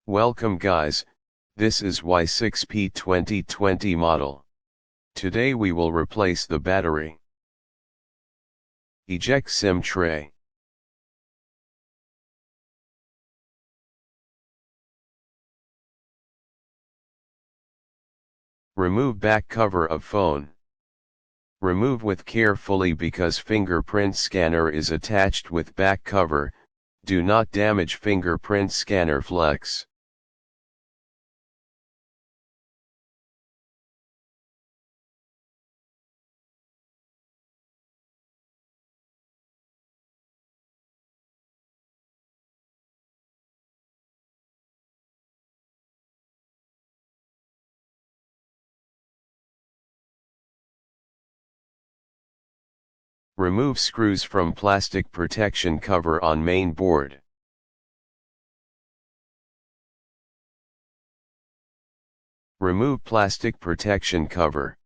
Welcome guys, this is Y6P 2020 model. Today we will replace the battery. Eject SIM tray. Remove back cover of phone. Remove with carefully because fingerprint scanner is attached with back cover. Do not damage fingerprint scanner flex. Remove screws from plastic protection cover on main board. Remove plastic protection cover.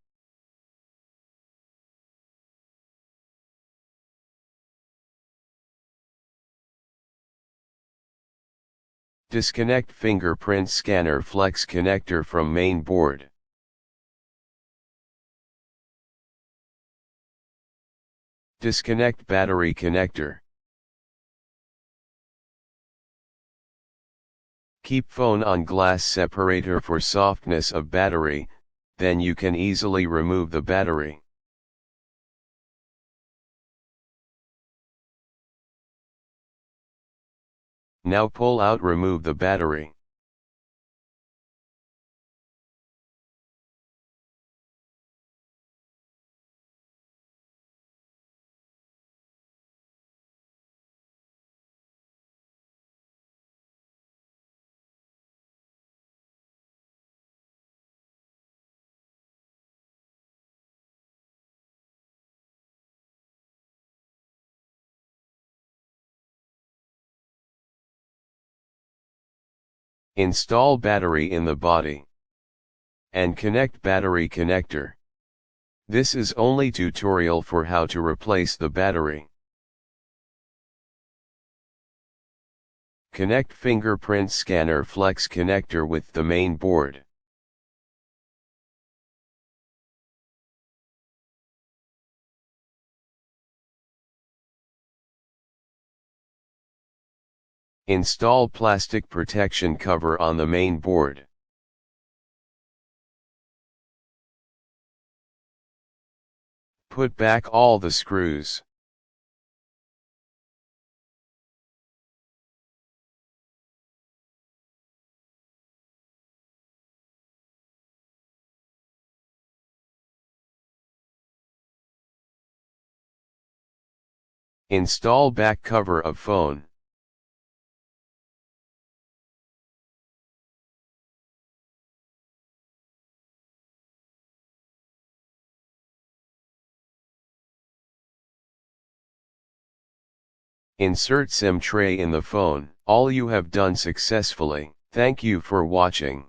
Disconnect fingerprint scanner flex connector from main board. Disconnect battery connector. Keep phone on glass separator for softness of battery, then you can easily remove the battery. Now pull out, remove the battery. Install battery in the body. And connect battery connector. This is only tutorial for how to replace the battery. Connect fingerprint scanner flex connector with the main board. Install plastic protection cover on the main board. Put back all the screws. Install back cover of phone. Insert SIM tray in the phone. All you have done successfully. Thank you for watching.